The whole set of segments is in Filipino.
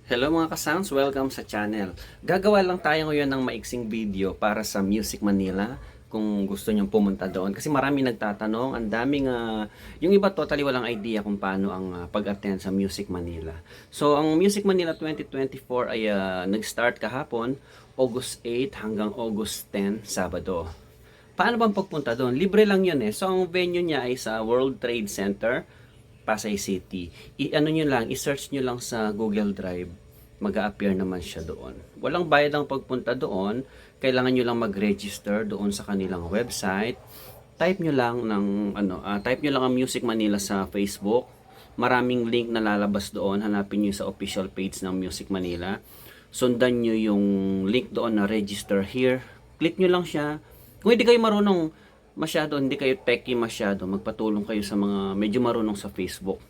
Hello mga ka-sounds, welcome sa channel. Gagawa lang tayo ngayon ng maiksing video para sa Music Manila kung gusto nyong pumunta doon. Kasi marami nagtatanong, ang daming, yung iba totally walang idea kung paano ang pag-attend sa Music Manila. So ang Music Manila 2024 ay nag-start kahapon, August 8 hanggang August 10, Sabado. Paano bang pagpunta doon? Libre lang yun eh. So ang venue niya ay sa World Trade Center, Pasay City. I-ano nyo lang, i-search nyo lang sa Google Drive. Mag-a-appear naman siya doon. Walang bayad ang pagpunta doon. Kailangan nyo lang mag-register doon sa kanilang website. Type nyo lang type nyo lang ang Music Manila sa Facebook. Maraming link na lalabas doon. Hanapin nyo sa official page ng Music Manila. Sundan nyo yung link doon na register here. Click nyo lang siya. Kung hindi kayo marunong masyado, hindi kayo techie masyado, magpatulong kayo sa mga medyo marunong sa Facebook.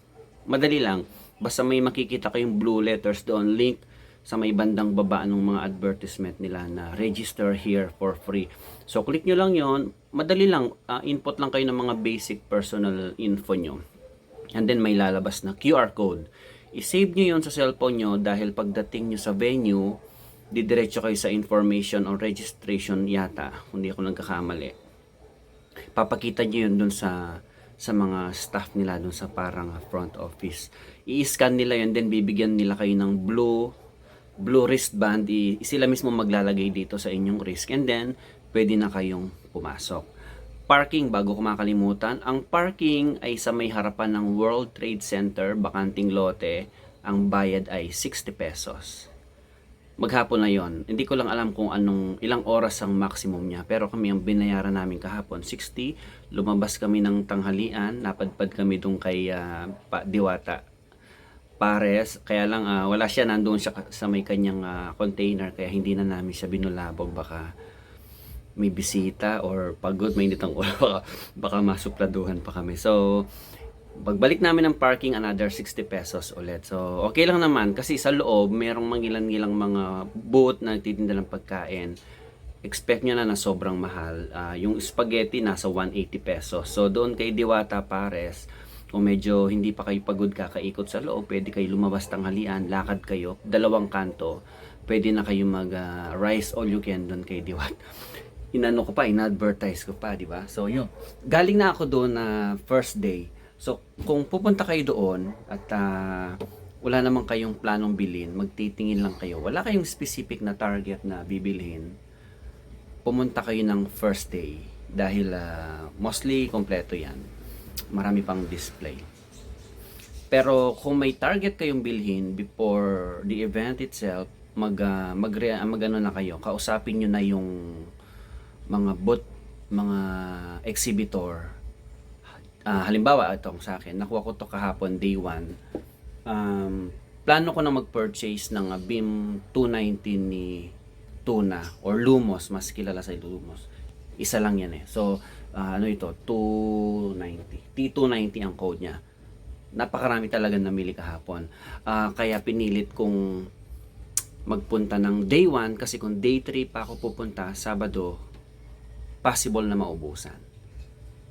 Madali lang. Basta may makikita kayong blue letters doon, link sa may bandang baba ng mga advertisement nila na register here for free. So, click nyo lang yon. Madali lang. Input lang kayo ng mga basic personal info nyo. And then, may lalabas na QR code. I-save nyo yon sa cellphone nyo dahil pagdating nyo sa venue, didiretso kayo sa information or registration yata. Hindi ako nagkakamali. Papakita nyo yun dun sa mga staff nila dun sa parang front office. I-scan nila yun, then bibigyan nila kayo ng blue wristband. Sila mismo maglalagay dito sa inyong wrist, and then pwede na kayong pumasok. Parking, bago ko makalimutan, ang parking ay sa may harapan ng World Trade Center, bakanting lote. Ang bayad ay 60 pesos. Maghapon na yon. Hindi ko lang alam kung ilang oras ang maximum niya. Pero kami, ang binayaran namin kahapon, 60. Lumabas kami ng tanghalian. Napadpad kami doon kay Diwata Pares. Kaya lang, wala siya. Nandoon siya sa may kanyang container. Kaya hindi na namin siya binulabog. Baka may bisita or pagod, may init ang ulo. Baka masupladuhan pa kami. So, pagbalik namin ng parking, another 60 pesos ulit. So, okay lang naman kasi sa loob, merong mangilan-ngilang mga booth na nagtitinda ng pagkain. Expect nyo na sobrang mahal. Yung spaghetti nasa 180 pesos. So, doon kay Diwata Pares, kung medyo hindi pa kayo pagod kakaikot sa loob, pwede kayo lumabas tanghalian, lakad kayo, dalawang kanto, pwede na kayo mag rice all you can doon kay Diwata. In-advertise ko pa, di ba? So, yun. Galing na ako doon na first day. So, kung pupunta kayo doon at wala naman kayong planong bilhin, magtitingin lang kayo, wala kayong specific na target na bibilhin, pumunta kayo ng first day dahil mostly kompleto yan. Marami pang display. Pero kung may target kayong bilhin before the event itself, mag-ano na kayo, kausapin nyo na yung mga booth, mga exhibitor. Halimbawa, itong sa akin, nakuha ko to kahapon, day 1. Plano ko na mag-purchase ng BIM 290 ni Tuna or Lumos, mas kilala sa Lumos. Isa lang yan eh. So, ano ito? 290. T290 ang code niya. Napakarami talaga namili kahapon. Kaya pinilit kong magpunta ng day 1 kasi kung day 3 pa ako pupunta, Sabado, possible na maubusan.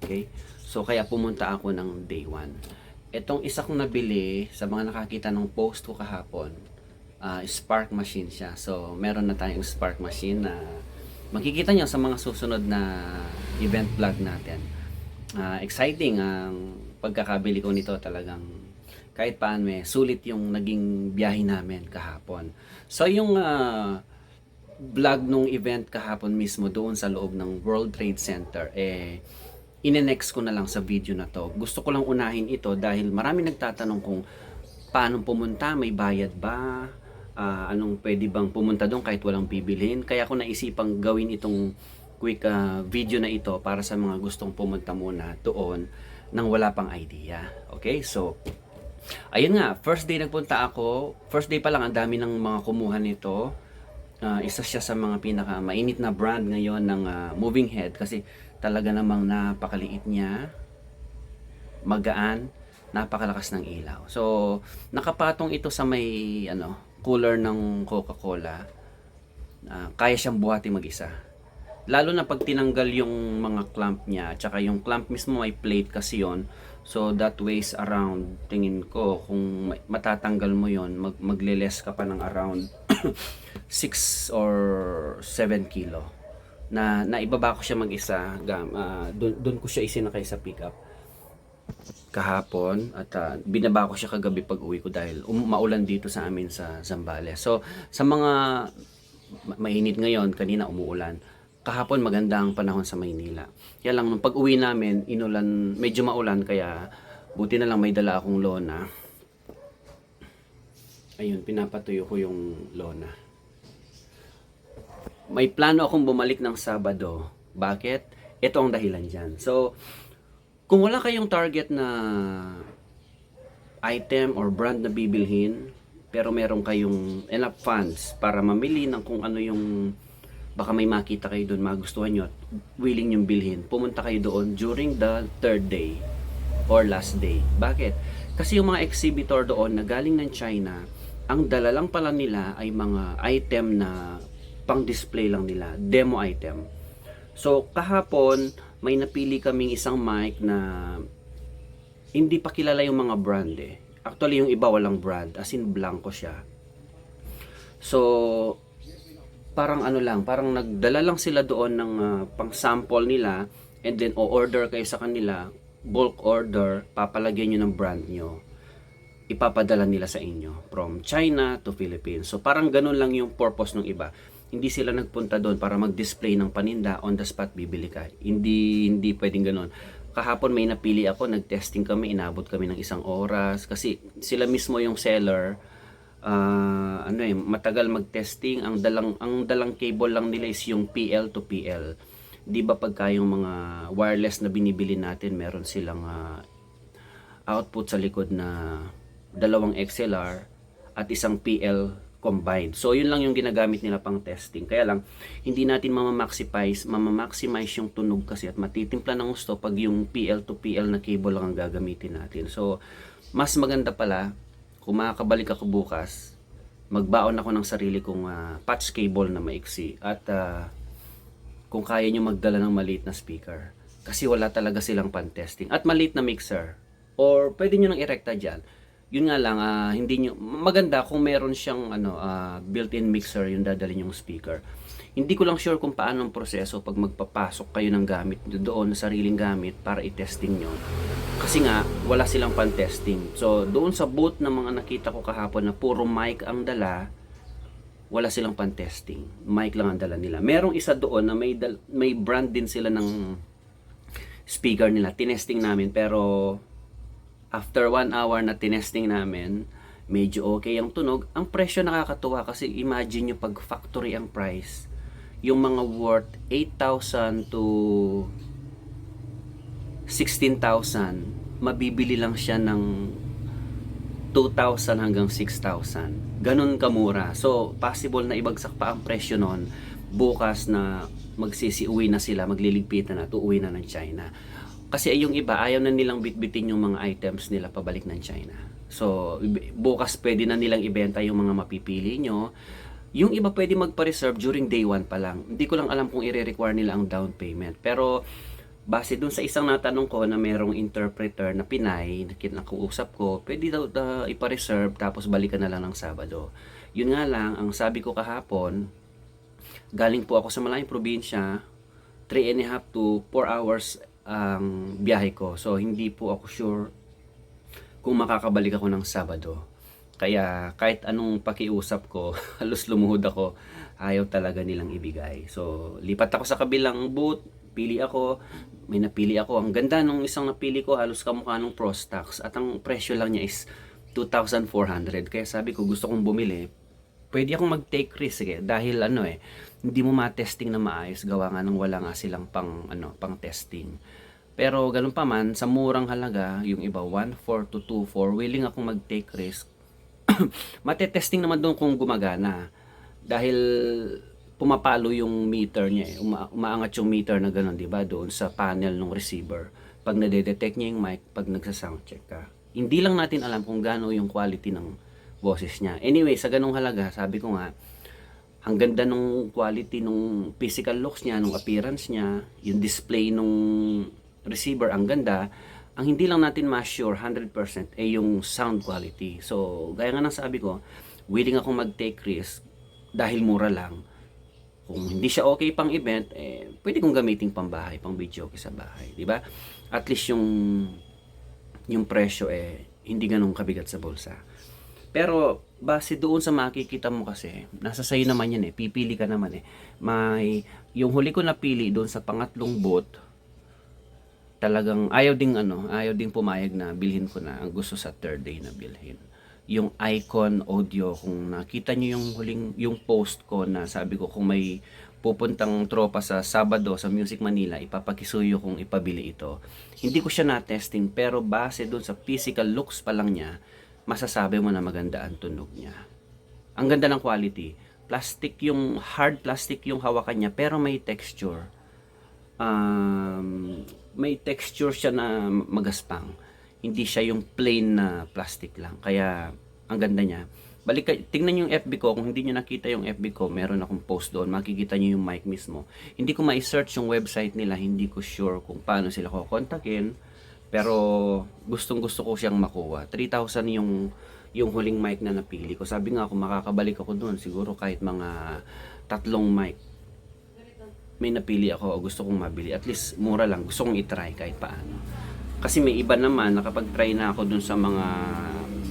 Okay? So, kaya pumunta ako ng day 1. Itong isa kong nabili, sa mga nakakita ng post ko kahapon, spark machine siya. So, meron na tayong spark machine na makikita nyo sa mga susunod na event vlog natin. Exciting ang pagkakabili ko nito, talagang kahit paano sulit yung naging biyahe namin kahapon. So, yung vlog nung event kahapon mismo doon sa loob ng World Trade Center, ine-next ko na lang sa video na to. Gusto ko lang unahin ito dahil marami nagtatanong kung paano pumunta, may bayad ba, anong pwede bang pumunta doon kahit walang bibilhin. Kaya ako naisipang gawin itong quick video na ito para sa mga gustong pumunta muna doon nang wala pang idea. Okay, so ayun nga, first day nagpunta ako. First day pa lang, ang dami ng mga kumuha nito. Isa siya sa mga pinaka mainit na brand ngayon ng Moving Head kasi talaga namang napakaliit niya, magaan, napakalakas ng ilaw. So, nakapatong ito sa may cooler ng Coca-Cola. Kaya siyang buhatin mag-isa. Lalo na pag tinanggal yung mga clamp niya, tsaka yung clamp mismo may plate kasi yon. So that weighs around, tingin ko, kung matatanggal mo yon, magle-less ka pa ng around 6 or 7 kilo. Na naibaba ko siya mag-isa, doon ko siya isinakay sa pickup kahapon at binaba ko siya kagabi pag uwi ko dahil maulan dito sa amin sa Zambales. So sa mga mainit ngayon, kanina umuulan. Kahapon maganda ang panahon sa Maynila. Kaya lang nung pag-uwi namin, inulan, medyo maulan kaya buti na lang may dala akong lona. Ayun, pinapatuyo ko yung lona. May plano akong bumalik ng Sabado. Bakit? Ito ang dahilan dyan. So, kung wala kayong target na item or brand na bibilhin, pero meron kayong enough funds para mamili ng kung ano yung baka may makita kayo doon, magustuhan nyo at willing yung bilhin, pumunta kayo doon during the third day or last day. Bakit? Kasi yung mga exhibitor doon na galing ng China, ang dala lang pala nila ay mga item na pang display lang nila, demo item. So kahapon may napili kaming isang mic na hindi pa kilala yung mga brand eh. Actually yung iba walang brand, as in blanco siya. So parang ano lang, parang nagdala lang sila doon ng pang sample nila and then o-order kayo sa kanila, bulk order, papalagyan nyo ng brand nyo, ipapadala nila sa inyo from China to Philippines. So parang ganun lang yung purpose ng iba. Hindi sila nagpunta doon para mag-display ng paninda, on the spot bibili ka. Hindi pwedeng ganun. Kahapon may napili ako, nag-testing kami, inabot kami ng 1 oras kasi sila mismo yung seller. Matagal mag-testing. Ang dalang cable lang nila is yung PL to PL. Di ba pagka yung mga wireless na binibili natin, meron silang output sa likod na 2 XLR at 1 PL combined. So yun lang yung ginagamit nila pang testing. Kaya lang hindi natin mamamaximize yung tunog kasi at matitimpla ng gusto pag yung PL to PL na cable lang ang gagamitin natin. So mas maganda pala kung makakabalik ako bukas, magbaon ako ng sarili kong patch cable na maiksi at kung kaya nyo magdala ng maliit na speaker. Kasi wala talaga silang pan-testing. At maliit na mixer. Or pwede nyo nang irekta dyan. Yun nga lang, hindi nyo, maganda kung meron siyang built-in mixer yung dadalhin yung speaker. Hindi ko lang sure kung paano ang proseso pag magpapasok kayo ng gamit doon, sariling gamit para i-testing nyo. Kasi nga, wala silang pan-testing. So, doon sa booth ng mga nakita ko kahapon na puro mic ang dala, wala silang pan-testing. Mic lang ang dala nila. Merong isa doon na may brand din sila ng speaker nila. Tinesting namin pero after 1 hour na tinesting namin, medyo okay ang tunog. Ang presyo nakakatuwa kasi imagine nyo pag factory ang price, yung mga worth 8,000 to 16,000, mabibili lang siya ng 2,000 hanggang 6,000. Ganun kamura. So, possible na ibagsak pa ang presyo nun bukas na magsisiuwi na sila, magliligpitan na, uuwi na ng China. Kasi yung iba, ayaw na nilang bitbitin yung mga items nila pabalik ng China. So, bukas pwede na nilang ibenta yung mga mapipili nyo. Yung iba pwede magpa-reserve during day 1 pa lang. Hindi ko lang alam kung i-require nila ang down payment. Pero, base dun sa isang natanong ko na merong interpreter na Pinay, na kinakuusap ko, pwede daw ipa-reserve tapos balikan na lang ng Sabado. Yun nga lang, ang sabi ko kahapon, galing po ako sa malayong probinsya, 3.5 to 4 hours ang biyahe ko. So, hindi po ako sure kung makakabalik ako ng Sabado. Kaya, kahit anong pakiusap ko, halos lumuhod ako, ayaw talaga nilang ibigay. So, lipat ako sa kabilang booth, pili ako, may napili ako. Ang ganda nung isang napili ko, halos kamukha nung Prostax. At ang presyo lang niya is 2,400. Kaya sabi ko, gusto kong bumili. Pwede akong mag-take risk dahil hindi mo ma-testing na maayos, gawa nga nang wala nga silang pang testing. Pero ganun pa man, sa murang halaga, yung iba 1,400 to 2,400, willing akong mag-take risk. Mate-testing naman doon kung gumagana. Dahil pumapalo yung meter niya umaangat yung meter na gano'n, 'di ba, doon sa panel ng receiver. Pag nade-detect niya yung mic, pag nagsa-soundcheck ka. Hindi lang natin alam kung gaano yung quality ng boses niya. Anyway, sa ganung halaga, sabi ko nga, ang ganda nung quality nung physical looks niya, nung appearance niya, yung display nung receiver ang ganda. Ang hindi lang natin ma-sure 100% ay yung sound quality. So, gaya nga ng sabi ko, willing akong mag-take risk dahil mura lang. Kung hindi siya okay pang event, pwede kong gamitin pang bahay, pang video sa bahay, di ba? At least yung presyo hindi ganun kabigat sa bulsa. Pero base doon sa makikita mo kasi, nasa sayo naman yan pipili ka naman yung huli ko napili doon sa pangatlong booth, talagang ayaw ding pumayag na bilhin ko na, ang gusto sa third day na bilhin. Yung Icon Audio, kung nakita nyo yung post ko na sabi ko kung may pupuntang tropa sa Sabado sa Music Manila, ipapakisuyo kung ipabili ito. Hindi ko siya na-testing, pero base doon sa physical looks pa lang niya, masasabi mo na maganda ang tunog niya. Ang ganda ng quality. Plastic hard plastic yung hawakan niya, pero may texture. May texture siya na magaspang. Hindi siya yung plain na plastic lang. Kaya, ang ganda niya. Tingnan yung FB ko. Kung hindi nyo nakita yung FB ko, meron akong post doon. Makikita nyo yung mic mismo. Hindi ko ma-search yung website nila. Hindi ko sure kung paano sila ko kontakin. Pero, gustong gusto ko siyang makuha. 3,000 yung huling mic na napili ko. Sabi nga, kung makakabalik ako doon, siguro kahit mga 3 mic, may napili ako o gusto kong mabili. At least, mura lang. Gusto kong itry kahit paano. Kasi may iba naman, nakapag-try na ako dun sa mga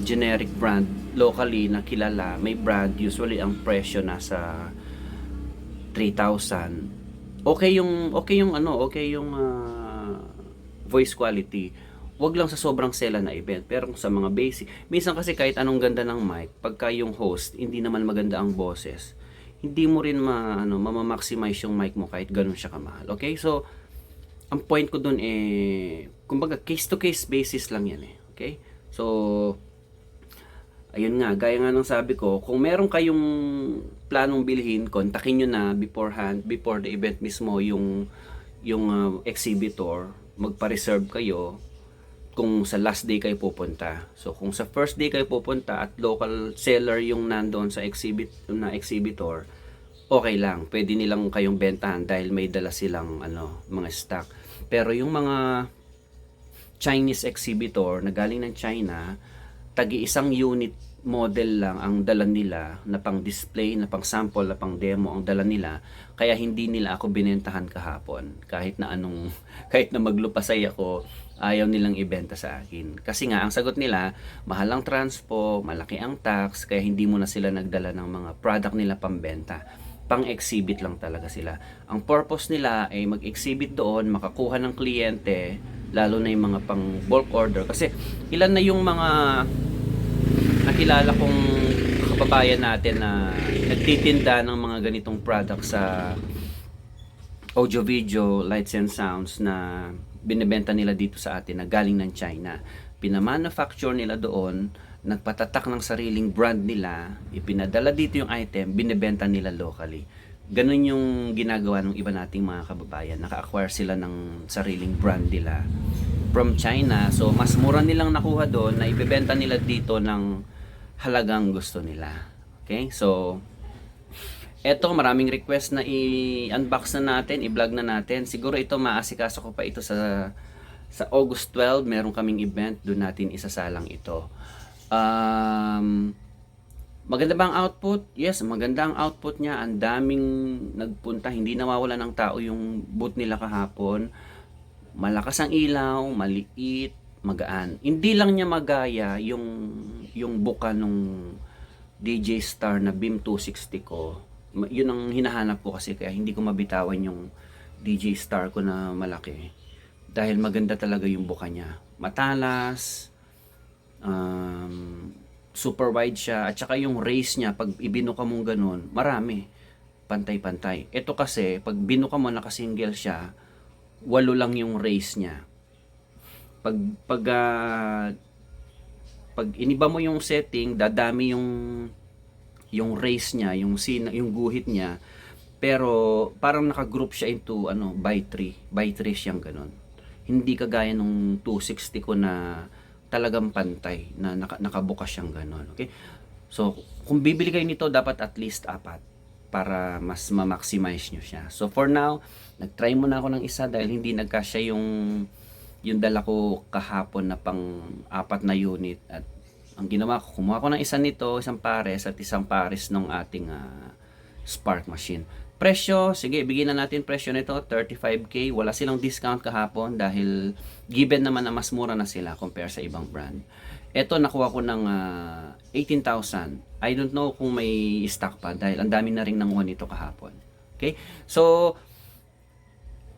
generic brand locally na kilala. May brand, usually ang presyo nasa 3,000. Okay yung voice quality. Wag lang sa sobrang sela na event, pero sa mga basic. Minsan kasi kahit anong ganda ng mic, pagka yung host hindi naman maganda ang boses, hindi mo rin ma-maximize yung mic mo kahit ganun siya kamahal. Okay? So, ang point ko dun kumbaga case to case basis lang yan Okay? So, ayun nga, gaya nga ng sabi ko, kung meron kayong planong bilhin, kontakin nyo na beforehand, before the event mismo, yung exhibitor, magpa-reserve kayo kung sa last day kayo pupunta. So, kung sa first day kayo pupunta at local seller yung nandoon sa exhibitor, okay lang. Pwede nilang kayong bentahan dahil may dala silang mga stock. Pero yung mga Chinese exhibitor na galing ng China, tagi-isang unit model lang ang dala nila na pang display, na pang sample, na pang demo ang dala nila. Kaya hindi nila ako binentahan kahapon. Kahit na maglupasay ako, ayaw nilang ibenta sa akin. Kasi nga, ang sagot nila, mahal ang transpo, malaki ang tax, kaya hindi mo na sila nagdala ng mga product nila pambenta. Pang-exhibit lang talaga sila. Ang purpose nila ay mag-exhibit doon, makakuha ng kliyente, lalo na yung mga pang bulk order. Kasi ilan na yung mga nakilala kong kababayan natin na nagtitinda ng mga ganitong product sa audio video, lights and sounds na binebenta nila dito sa atin na galing ng China. Pinamanufacture nila doon, nagpatatak ng sariling brand nila, ipinadala dito yung item, binebenta nila locally. Ganun yung ginagawa ng iba nating mga kababayan. Naka-acquire sila ng sariling brand nila from China. So, mas mura nilang nakuha doon na ibebenta nila dito ng halagang gusto nila. Okay? So, eto, maraming request na i-unbox na natin, i-vlog na natin. Siguro ito, maasikaso ko pa ito sa August 12, meron kaming event, doon natin isasalang ito. Maganda ba ang output? Yes, maganda ang output niya. Ang daming nagpunta, hindi nawawala ng tao yung booth nila kahapon. Malakas ang ilaw, maliit, magaan. Hindi lang niya magaya yung buka nung DJ Star na Beam 260 ko. Yun ang hinahanap ko kasi, kaya hindi ko mabitawan yung DJ Star ko na malaki. Dahil maganda talaga yung buka niya. Matalas, super wide siya, at saka yung raise niya, pag ibinuka mong ganun, marami. Pantay-pantay. Ito kasi, pag binuka mo, nakasingle siya, 8 lang yung raise niya. Pag iniba mo yung setting, dadami yung raise niya, yung guhit niya, pero parang naka-group siya into by 3 siyang ganun. Hindi kagaya nung 260 ko na talagang pantay, na nakabukas siyang ganun. Okay? So, kung bibili kayo nito, dapat at least 4 para mas ma-maximize nyo siya. So, for now, nag-try muna ako ng isa dahil hindi nagkasya yung yung dala ko kahapon na pang 4 na unit, at ang ginawa ko, kumuha ko ng isa nito, isang pares at isang pares ng ating spark machine. Presyo, sige, bigyan na natin presyo nito, 35k. Wala silang discount kahapon dahil given naman na mas mura na sila compare sa ibang brand. Ito, nakuha ko ng 18,000. I don't know kung may stock pa dahil ang dami na rin nanguha nito kahapon. Okay? So,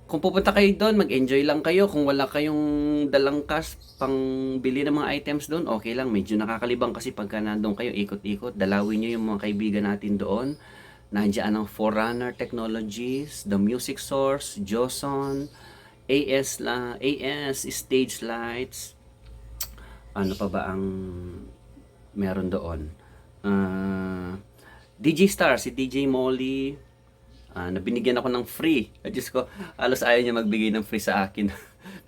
kung pupunta kayo doon, mag-enjoy lang kayo. Kung wala kayong dalang cash pang bili ng mga items doon, okay lang. Medyo nakakalibang kasi pagka nandun kayo, ikot-ikot. Dalawin nyo yung mga kaibigan natin doon. Nandiyan ang Forerunner Technologies, The Music Source, Joson, AS Stage Lights. Ano pa ba ang meron doon? DJ Star, si DJ Molly. Nabinigyan ako ng free. Diyos ko, halos ayaw niya magbigay ng free sa akin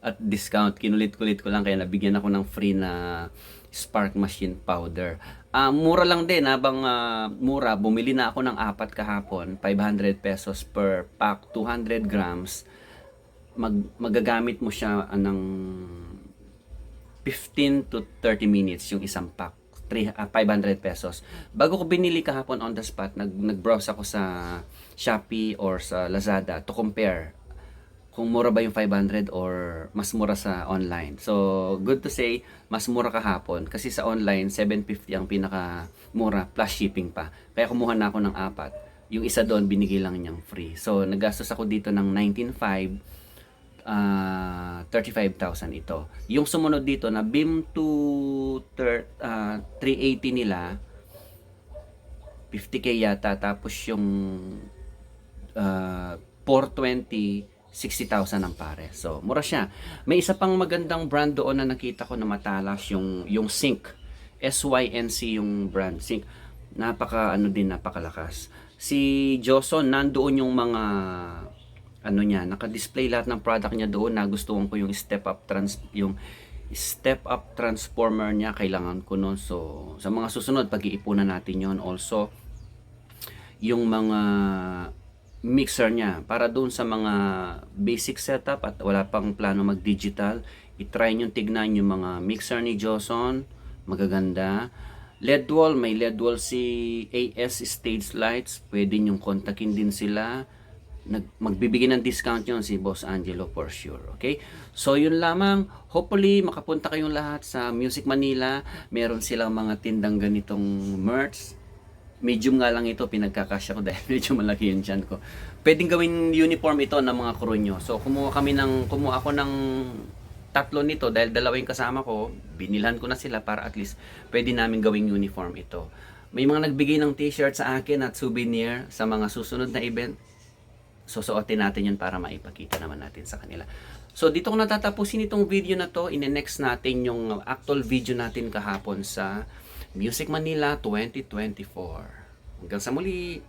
at discount. Kinulit-kulit ko lang kaya nabigyan ako ng free na spark machine powder. Mura lang din, habang mura, bumili na ako ng 4 kahapon, 500 pesos per pack, 200 grams. Magagamit mo siya ng 15 to 30 minutes yung isang pack, 500 pesos. Bago ko binili kahapon on the spot, nag-browse ako sa Shopee or sa Lazada to compare kung mura ba yung 500 or mas mura sa online. So, good to say, mas mura kahapon. Kasi sa online, 750 ang pinaka mura plus shipping pa. Kaya kumuha na ako ng 4. Yung isa doon, binigay lang niyang free. So, nagastos ako dito ng 19,500, 35,000 ito. Yung sumunod dito na BIM to 380 nila, 50k yata. Tapos yung 420, 60,000 ang pare. So, mura siya. May isa pang magandang brand doon na nakita ko na matalas, yung Sync. SYNC yung brand. Sync. Napakalakas. Si Joson, nandoon yung mga naka-display lahat ng product niya doon. Nagustuhan ko yung step up transformer niya, kailangan ko noon. So, sa mga susunod, pag-iipunan natin yon. Also, yung mga mixer niya para doon sa mga basic setup at wala pang plano mag-digital, i-try nyo tignan yung mga mixer ni Joson, magaganda. LED wall, may LED wall si AS Stage Lights, pwede nyong kontakin din sila. Magbibigay ng discount yun si Boss Angelo for sure. Okay? So yun lamang, hopefully makapunta kayong lahat sa Music Manila. Meron silang mga tindang ganitong merch. Medium nga lang ito, pinagkakasya ko dahil medyo malaki yung tiyan ko. Pwedeng gawin uniform ito ng mga crew nyo. So kumuha ako ng 3 nito dahil 2 yung kasama ko. Binilhan ko na sila para at least pwede namin gawing uniform ito. May mga nagbigay ng t-shirt sa akin at souvenir sa mga susunod na event. Susuotin natin yun para maipakita naman natin sa kanila. So dito ko natatapusin itong video na to. Ine-next natin yung actual video natin kahapon sa Music Manila 2024. Hanggang sa muli!